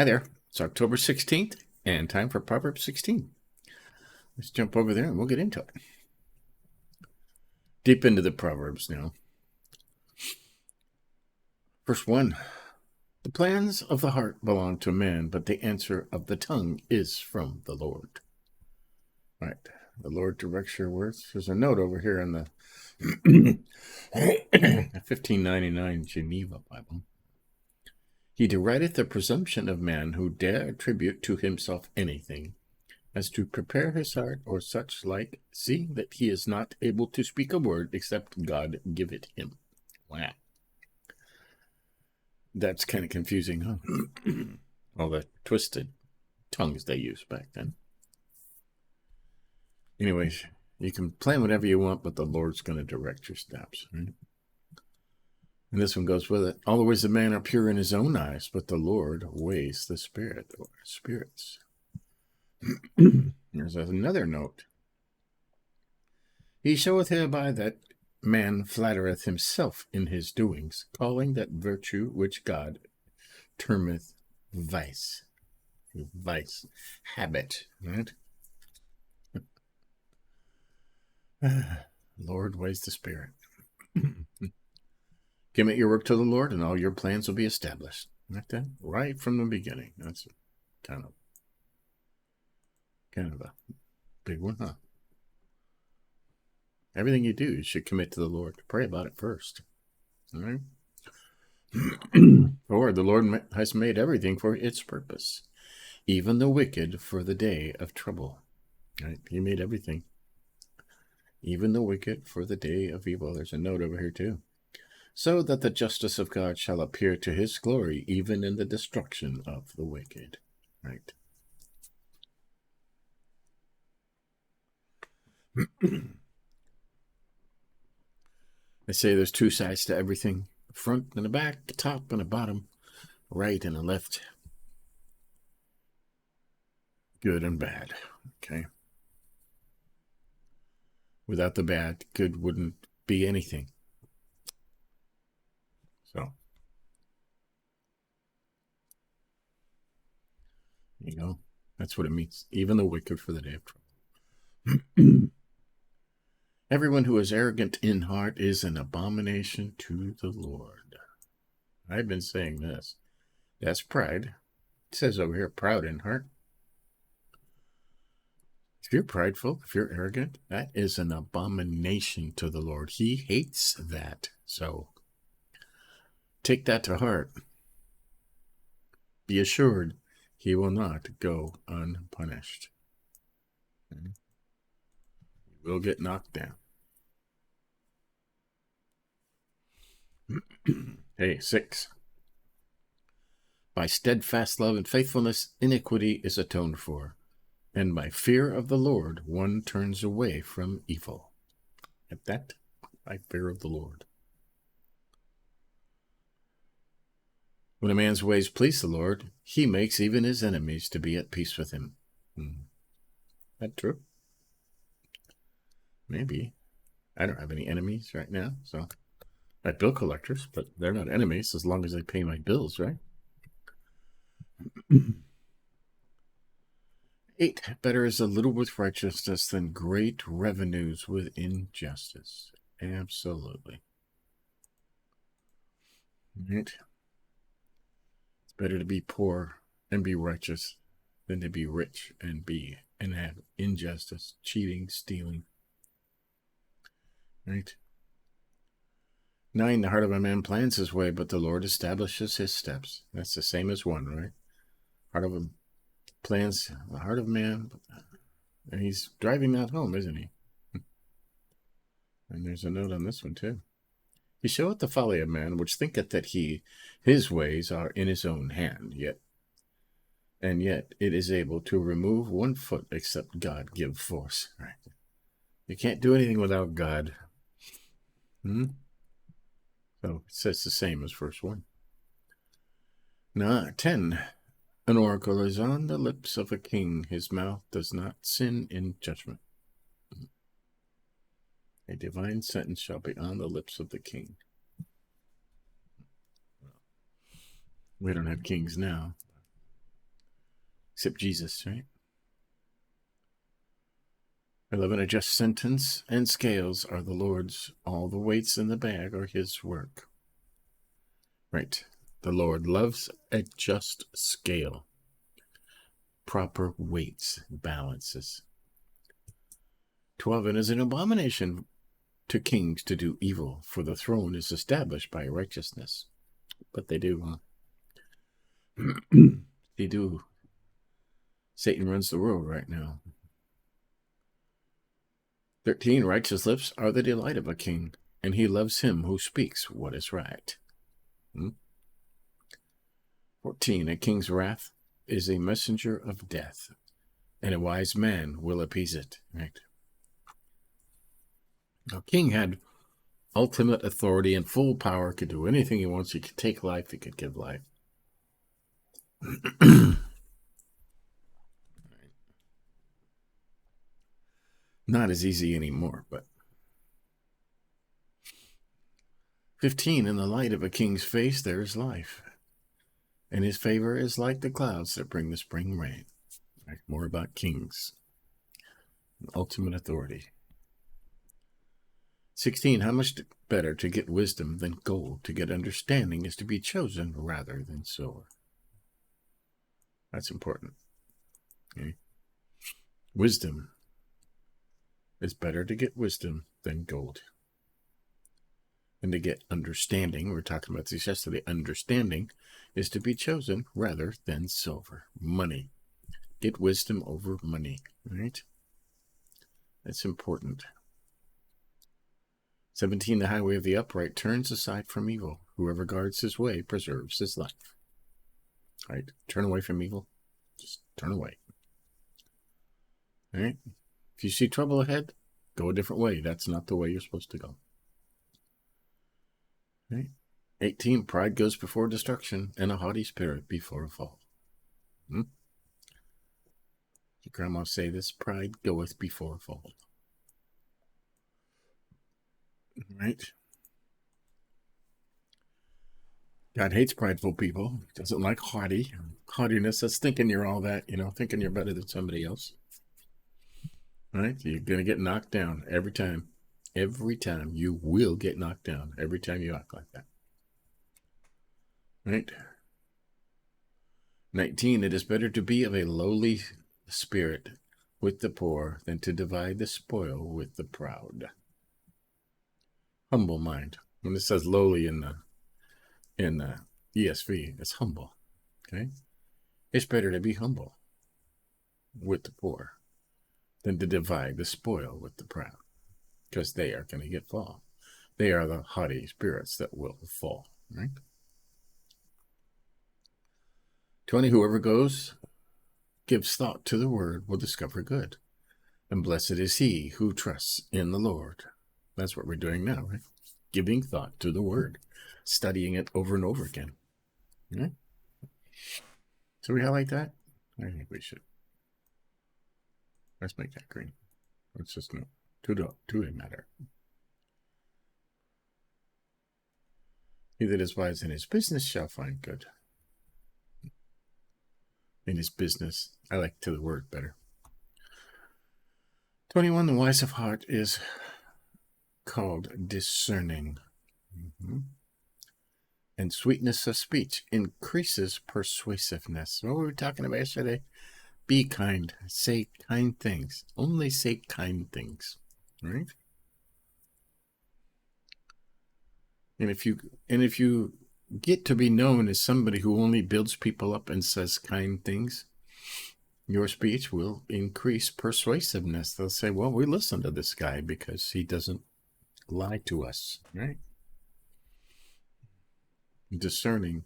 Hi there. It's October 16th and time for Proverbs 16. Let's jump over there and we'll get into it. Deep into the Proverbs now. Verse 1. The plans of the heart belong to man, but the answer of the tongue is from the Lord. Right. The Lord directs your words. There's a note over here in the 1599 Geneva Bible. He derideth the presumption of man who dare attribute to himself anything, as to prepare his heart or such like, seeing that he is not able to speak a word except God give it him. Wow. That's kind of confusing, huh? All the twisted tongues they used back then. Anyways, you can plan whatever you want, but the Lord's going to direct your steps, right? And this one goes with it. All the ways of man are pure in his own eyes, but the Lord weighs the spirit or spirits. There's another note. He showeth hereby that man flattereth himself in his doings, calling that virtue which God termeth vice. Vice. Habit, right? Lord weighs the spirit. Commit your work to the Lord, and all your plans will be established. Like that? Right from the beginning. That's kind of a big one, huh? Everything you do, you should commit to the Lord. Pray about it first. All right? For the Lord has made everything for its purpose, even the wicked for the day of trouble. Right? He made everything. Even the wicked for the day of evil. There's a note over here too. So that the justice of God shall appear to his glory, even in the destruction of the wicked. Right? They say there's two sides to everything. A front and a back, a top and a bottom, right and a left. Good and bad. Okay? Without the bad, good wouldn't be anything. So, there you go. That's what it means. Even the wicked for the day of trouble. Everyone who is arrogant in heart is an abomination to the Lord. I've been saying this. That's pride. It says over here, proud in heart. If you're prideful, if you're arrogant, that is an abomination to the Lord. He hates that. So, take that to heart. Be assured he will not go unpunished. Okay? He will get knocked down. Hey, 6. By steadfast love and faithfulness, iniquity is atoned for, and by fear of the Lord one turns away from evil. At that, by fear of the Lord. When a man's ways please the Lord, he makes even his enemies to be at peace with him. That true? Maybe. I don't have any enemies right now, so I have bill collectors, but they're not enemies as long as they pay my bills, right? 8. Better is a little with righteousness than great revenues with injustice. Absolutely. Right? It's better to be poor and be righteous than to be rich and have injustice, cheating, stealing. Right? 9. The heart of a man plans his way, but the Lord establishes his steps. That's the same as 1, right? Heart of a plans the heart of man, and he's driving that home, isn't he? And there's a note on this one too. He showeth the folly of man, which thinketh that his ways are in his own hand, yet it is able to remove one foot except God give force. Right? You can't do anything without God. So it says the same as verse 1. Now, 10. An oracle is on the lips of a king. His mouth does not sin in judgment. A divine sentence shall be on the lips of the king. We don't have kings now. except Jesus, right? 11, a just sentence and scales are the Lord's. All the weights in the bag are his work. Right. The Lord loves a just scale. Proper weights, balances. 12, it is an abomination to kings to do evil, for the throne is established by righteousness. But they do, they do. Satan runs the world right now. 13, righteous lips are the delight of a king, and he loves him who speaks what is right. 14, a king's wrath is a messenger of death, and a wise man will appease it. Right. A king had ultimate authority and full power, could do anything he wants. He could take life, he could give life. Not as easy anymore, but 15, in the light of a king's face there is life, and his favor is like the clouds that bring the spring rain. Right. More about kings. Ultimate authority. 16, how much better to get wisdom than gold, to get understanding is to be chosen rather than silver. That's important. Okay. Wisdom. It's better to get wisdom than gold. And to get understanding, we were talking about this yesterday, understanding is to be chosen rather than silver. Money. Get wisdom over money, right? That's important. 17, the highway of the upright turns aside from evil. Whoever guards his way preserves his life. All right? Turn away from evil. Just turn away. All right? If you see trouble ahead, go a different way. That's not the way you're supposed to go. Right? 18, pride goes before destruction, and a haughty spirit before a fall. Your grandma say this, pride goeth before a fall. Right? God hates prideful people. He doesn't like haughty. Haughtiness, that's thinking you're all that, thinking you're better than somebody else. Right? You're going to get knocked down every time. Every time you will get knocked down every time you act like that. Right? 19, it is better to be of a lowly spirit with the poor than to divide the spoil with the proud. Humble mind. When it says lowly in the ESV, it's humble. Okay? It's better to be humble with the poor than to divide the spoil with the proud, because they are going to fall. They are the haughty spirits that will fall, right? 20, whoever gives thought to the word will discover good, and blessed is he who trusts in the Lord. That's what we're doing now, right? Giving thought to the word, studying it over and over again. Right? So we highlight that? I think we should. Let's make that green. Let's just know. To a matter. He that is wise in his business shall find good. In his business. I like to the word better. 21, the wise of heart is called discerning. And sweetness of speech increases persuasiveness. What were we talking about yesterday? Be kind. Say kind things. Only say kind things. Right? And if you get to be known as somebody who only builds people up and says kind things, your speech will increase persuasiveness. They'll say, well, we listen to this guy because he doesn't lie to us, right? Discerning.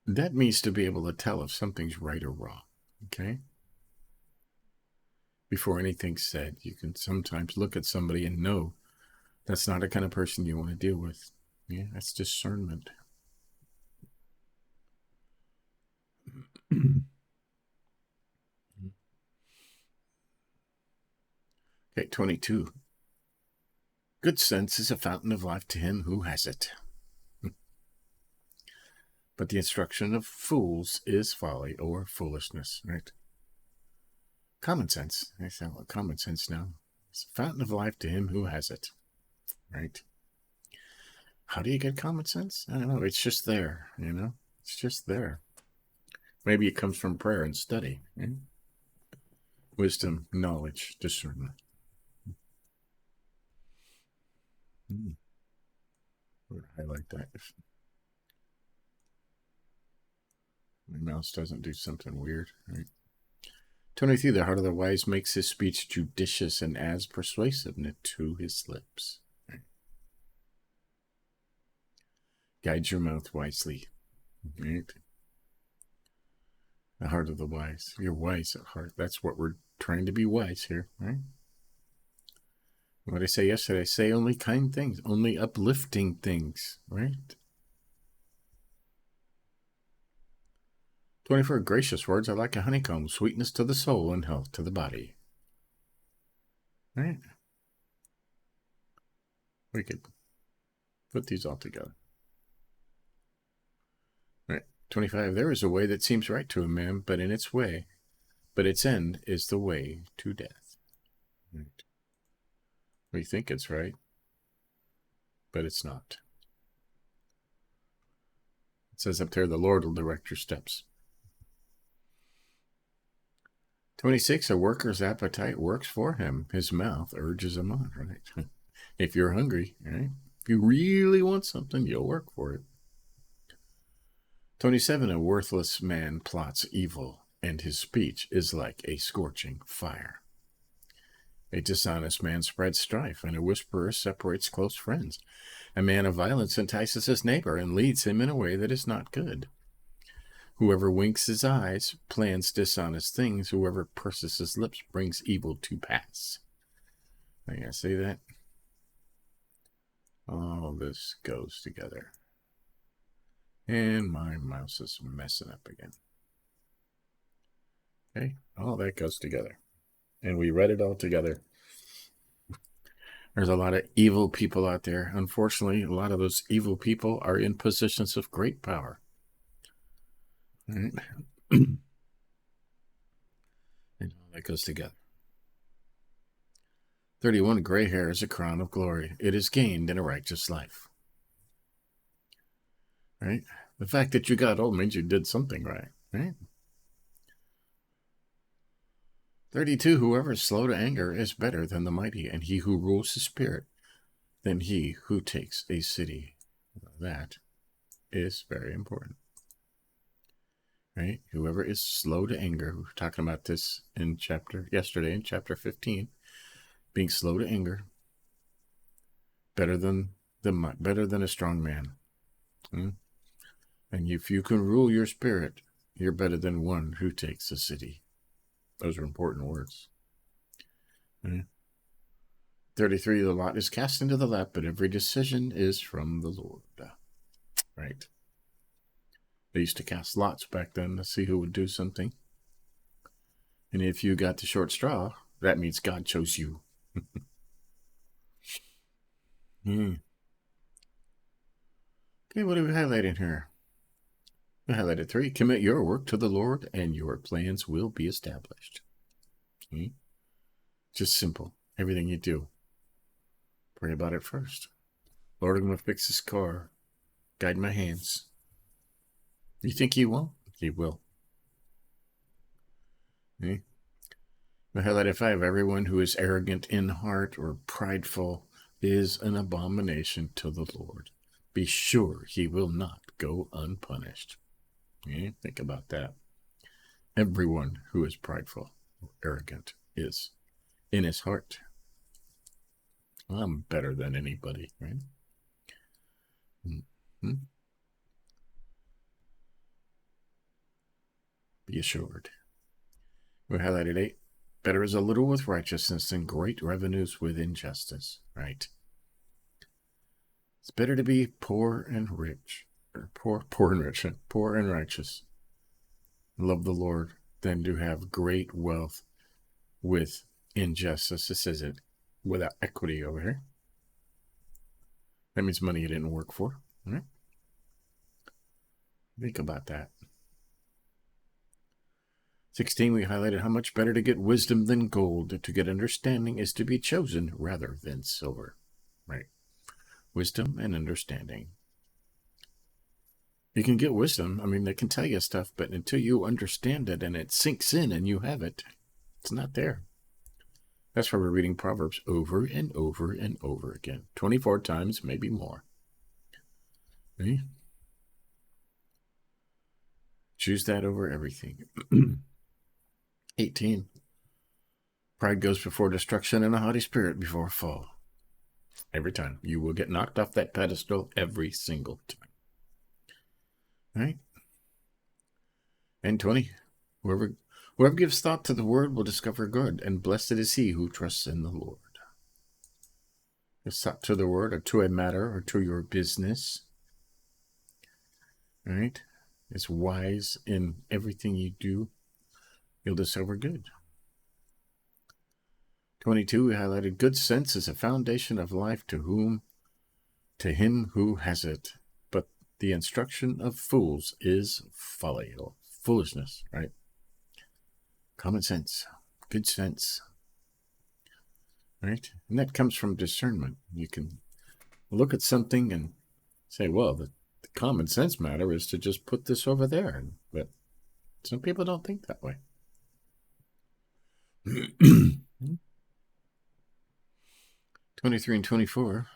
That means to be able to tell if something's right or wrong, okay? Before anything's said, you can sometimes look at somebody and know that's not the kind of person you want to deal with. Yeah, that's discernment. Okay, 22. Good sense is a fountain of life to him who has it. but the instruction of fools is folly or foolishness, right? Common sense. I sound like common sense now. It's a fountain of life to him who has it, right? How do you get common sense? I don't know. It's just there, It's just there. Maybe it comes from prayer and study, right? Wisdom, knowledge, discernment. I'm going to highlight that if my mouse doesn't do something weird, right? 23, the heart of the wise makes his speech judicious and adds persuasiveness to his lips. Right? Guide your mouth wisely, right? The heart of the wise. You're wise at heart. That's what we're trying to be wise here, right? What did I say yesterday? Say only kind things, only uplifting things, right? 24, gracious words are like a honeycomb, sweetness to the soul and health to the body. Right? We could put these all together. Right. 25, there is a way that seems right to a man, but its end is the way to death. Right. We think it's right, but it's not. It says up there, the Lord will direct your steps. 26, a worker's appetite works for him. His mouth urges him on, right? If you're hungry, right? If you really want something, you'll work for it. 27, a worthless man plots evil, and his speech is like a scorching fire. A dishonest man spreads strife, and a whisperer separates close friends. A man of violence entices his neighbor and leads him in a way that is not good. Whoever winks his eyes plans dishonest things. Whoever purses his lips brings evil to pass. I gotta say that. All this goes together. And my mouse is messing up again. Okay, all that goes together. And we read it all together. There's a lot of evil people out there. Unfortunately, a lot of those evil people are in positions of great power. All right. And all that goes together. 31, gray hair is a crown of glory. It is gained in a righteous life. Right? The fact that you got old means you did something right. Right? 32, whoever is slow to anger is better than the mighty, and he who rules his spirit than he who takes a city. That is very important. Right? Whoever is slow to anger, we were talking about this yesterday in chapter 15, being slow to anger, better than a strong man. And if you can rule your spirit, you're better than one who takes a city. Those are important words. 33, the lot is cast into the lap, but every decision is from the Lord. Right? They used to cast lots back then to see who would do something. And if you got the short straw, that means God chose you. Okay, what are we highlighting here? We highlighted 3. Commit your work to the Lord, and your plans will be established. Just simple. Everything you do, pray about it first. Lord, I'm going to fix this car. Guide my hands. You think he won't? He will. We highlighted 5. Everyone who is arrogant in heart or prideful is an abomination to the Lord. Be sure he will not go unpunished. Think about that. Everyone who is prideful or arrogant is in his heart. I'm better than anybody, right? Be assured. We highlighted 8. Better is a little with righteousness than great revenues with injustice, right? It's better to be poor and rich, or poor and righteous. Love the Lord than to have great wealth with injustice. This says it without equity over here. That means money you didn't work for, right? Think about that. 16, we highlighted how much better to get wisdom than gold. To get understanding is to be chosen rather than silver. Right. Wisdom and understanding. You can get wisdom. I mean, they can tell you stuff, but until you understand it and it sinks in and you have it, it's not there. That's why we're reading Proverbs over and over and over again. 24 times, maybe more. Okay? Choose that over everything. 18. Pride goes before destruction and a haughty spirit before a fall. Every time. You will get knocked off that pedestal every single time. All right? And 20. Whoever gives thought to the word will discover good, and blessed is he who trusts in the Lord. Gives thought to the word, or to a matter, or to your business. All right? Is wise in everything you do. You'll discover good. 22, we highlighted good sense is a foundation of life to him who has it. But the instruction of fools is folly, or foolishness, right? Common sense, good sense, right? And that comes from discernment. You can look at something and say, well, the common sense matter is to just put this over there. But some people don't think that way. 23 and 24.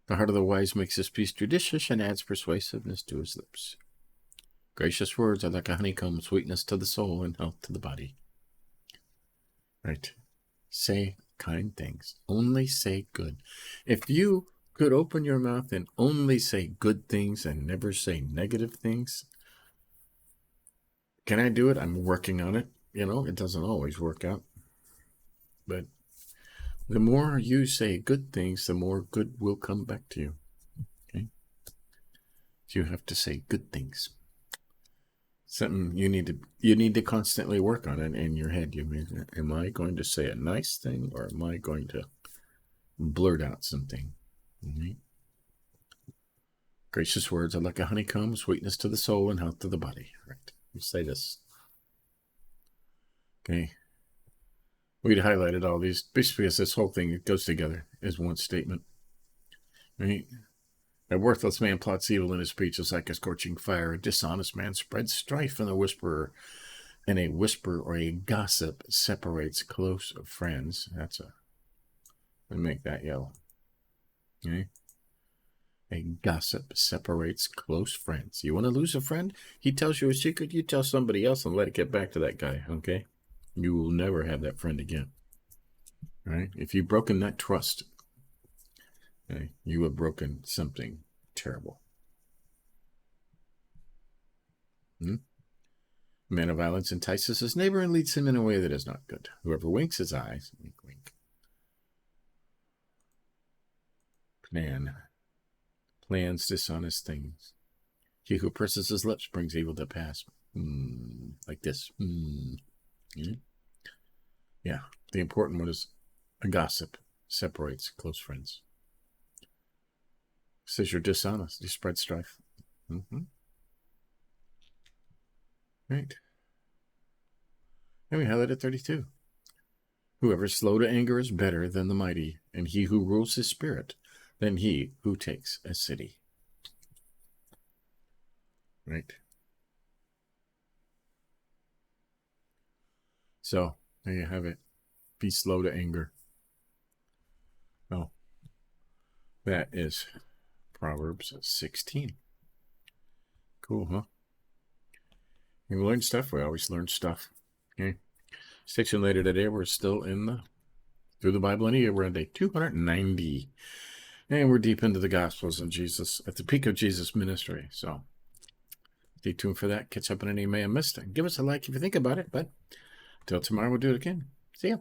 The heart of the wise makes his speech judicious and adds persuasiveness to his lips. Gracious words are like a honeycomb, sweetness to the soul and health to the body. Right. Say kind things. Only say good. If you could open your mouth and only say good things and never say negative things, can I do it? I'm working on it. You know, it doesn't always work out. But the more you say good things, the more good will come back to you. Okay? So you have to say good things. Something you need to constantly work on it in your head. Am I going to say a nice thing, or am I going to blurt out something? Mm-hmm. Gracious words are like a honeycomb, sweetness to the soul and health to the body. Right. You say this. Okay. We'd highlighted all these basically as this whole thing, it goes together as one statement. Right? A worthless man plots evil in his speech is like a scorching fire. A dishonest man spreads strife, and a whisper or a gossip separates close friends. Let me make that yellow. Okay? A gossip separates close friends. You want to lose a friend? He tells you a secret, you tell somebody else and let it get back to that guy, okay? You will never have that friend again. Right? If you've broken that trust, okay, you have broken something terrible. A man of violence entices his neighbor and leads him in a way that is not good. Whoever winks his eyes, wink, wink. Plans dishonest things. He who purses his lips brings evil to pass. Like this. Yeah. The important one is a gossip separates close friends. Says you're dishonest. You spread strife. Right. And we highlighted 32. Whoever is slow to anger is better than the mighty, and he who rules his spirit than he who takes a city. Right. So, there you have it. Be slow to anger. Oh, that is Proverbs 16. Cool, huh? You learn stuff. We always learn stuff. Okay. Stay tuned later today. We're still through the Bible in a year. We're on day 290. And we're deep into the Gospels of Jesus, at the peak of Jesus' ministry. So, stay tuned for that. Catch up on any you may have missed. Give us a like if you think about it. But until tomorrow, we'll do it again. See ya.